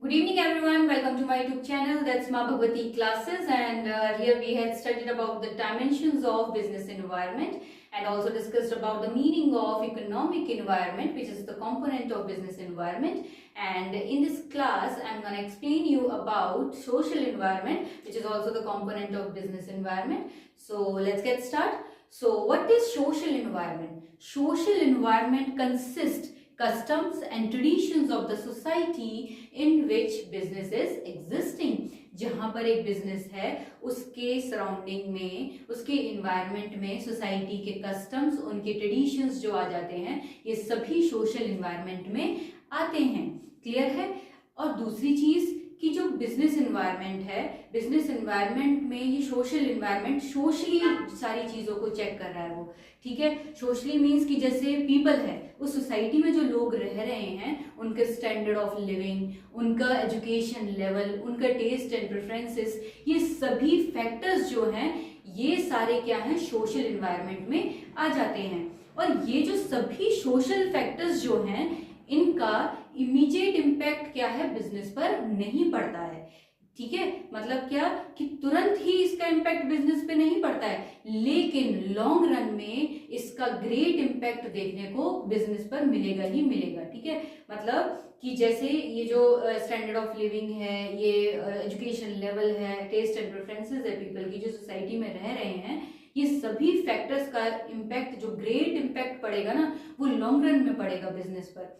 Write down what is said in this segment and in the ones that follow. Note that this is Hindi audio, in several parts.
Good evening everyone, welcome to my YouTube channel, that's Ma Bhagwati Classes, and here we had studied about the dimensions of business environment and also discussed about the meaning of economic environment, which is the component of business environment. And in this class I'm going to explain you about social environment, which is also the component of business environment. So let's get started. So what is social environment? Social environment consists customs and traditions of the society in which business is existing. जहाँ पर एक बिजनेस है उसके सराउंडिंग में, उसके इन्वायरमेंट में सोसाइटी के कस्टम्स, उनके ट्रेडिशंस जो आ जाते हैं, ये सभी सोशल इन्वायरमेंट में आते हैं। क्लियर है? और दूसरी चीज कि जो बिजनेस एनवायरनमेंट है, बिजनेस एनवायरनमेंट में ये सोशल एनवायरनमेंट सोशली सारी चीजों को चेक कर रहा है वो। ठीक है, सोशली मीन्स कि जैसे पीपल है, उस सोसाइटी में जो लोग रह रहे हैं, उनके स्टैंडर्ड ऑफ लिविंग, उनका एजुकेशन लेवल, उनका टेस्ट एंड प्रेफरेंसेस, ये सभी फैक्टर्स जो हैं, ये सारे क्या हैं, सोशल एनवायरनमेंट में आ जाते हैं। और ये जो सभी सोशल फैक्टर्स जो हैं, इनका इमीडिएट इम्पैक्ट क्या है, बिजनेस पर नहीं पड़ता है। ठीक है, मतलब क्या कि तुरंत ही इसका इम्पैक्ट बिजनेस पे नहीं पड़ता है, लेकिन लॉन्ग रन में इसका ग्रेट इम्पैक्ट देखने को बिजनेस पर मिलेगा ही मिलेगा। ठीक है, मतलब कि जैसे ये जो स्टैंडर्ड ऑफ लिविंग है, ये एजुकेशन लेवल है, टेस्ट एंड प्रेफरेंसेस है पीपल की, जो सोसाइटी में रह रहे हैं, ये सभी फैक्टर्स का इम्पैक्ट, जो ग्रेट इम्पैक्ट पड़ेगा ना, वो लॉन्ग रन में पड़ेगा बिजनेस पर।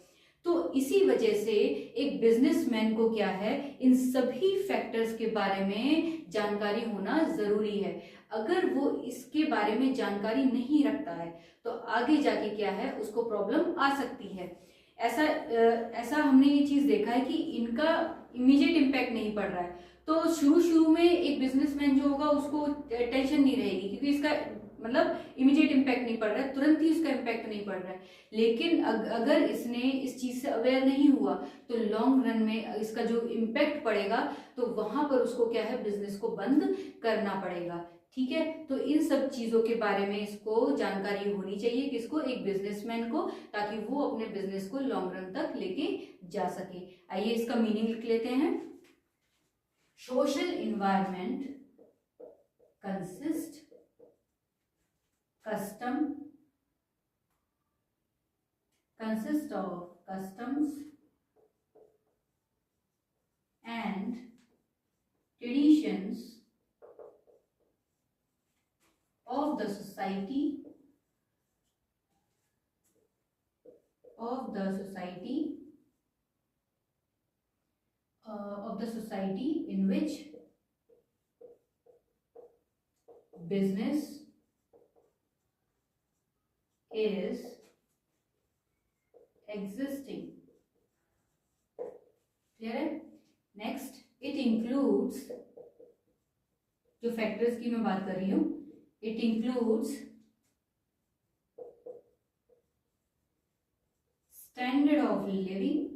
तो इसी वजह से एक बिजनेसमैन को क्या है, इन सभी फैक्टर्स के बारे में जानकारी होना जरूरी है। अगर वो इसके बारे में जानकारी नहीं रखता है तो आगे जाके क्या है, उसको प्रॉब्लम आ सकती है। ऐसा हमने ये चीज देखा है कि इनका इमीडिएट इम्पैक्ट नहीं पड़ रहा है, तो शुरू में एक बिजनेसमैन जो होगा उसको टेंशन नहीं रहेगी, क्योंकि इसका मतलब इमीडिएट इम्पैक्ट नहीं पड़ रहा है, तुरंत ही उसका इम्पैक्ट नहीं पड़ रहा है। लेकिन अगर इसने इस चीज से अवेयर नहीं हुआ तो लॉन्ग रन में इसका जो इम्पैक्ट पड़ेगा, तो वहां पर उसको क्या है, बिजनेस को बंद करना पड़ेगा। ठीक है, तो इन सब चीजों के बारे में इसको जानकारी होनी चाहिए, किसको, एक बिजनेसमैन को, ताकि वो अपने बिजनेस को लॉन्ग रन तक लेके जा सके। आइए इसका मीनिंग लिख लेते हैं। Social environment consist consist of customs and traditions of the society in which business is existing. Clear है? नेक्स्ट, इट इंक्लूड्स, जो फैक्टर्स की मैं बात कर रही हूं, it includes standard of living,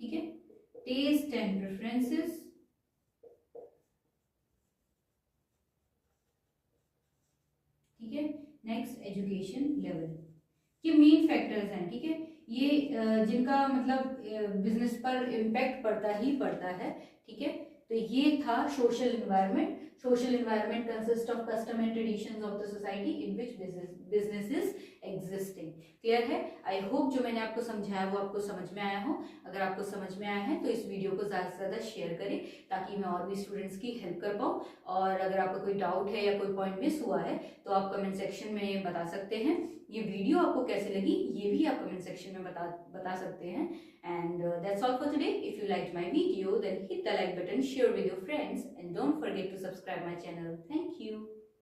ठीक है, टेस्ट एंड प्रेफरेंसेस, ठीक है, नेक्स्ट एजुकेशन लेवल। ये मेन फैक्टर्स हैं। ठीक है, ये जिनका मतलब बिजनेस पर इम्पैक्ट पड़ता ही पड़ता है। ठीक है, तो ये था social environment. Social environment consist of custom and traditions of the society in which business is existing. Clear है? आई होप जो मैंने आपको समझाया वो आपको समझ में आया हो। अगर आपको समझ में आया है तो इस वीडियो को ज़्यादा से ज़्यादा शेयर करें, ताकि मैं और भी स्टूडेंट्स की हेल्प कर पाऊँ। और अगर आपका कोई डाउट है या कोई पॉइंट मिस हुआ है तो आप कमेंट सेक्शन में बता सकते हैं। ये वीडियो आपको कैसे लगी ये भी आप कमेंट सेक्शन में बता सकते हैं। And that's all for today. If you liked my video, then hit the like button, share with your friends, and don't forget to subscribe my channel. Thank you.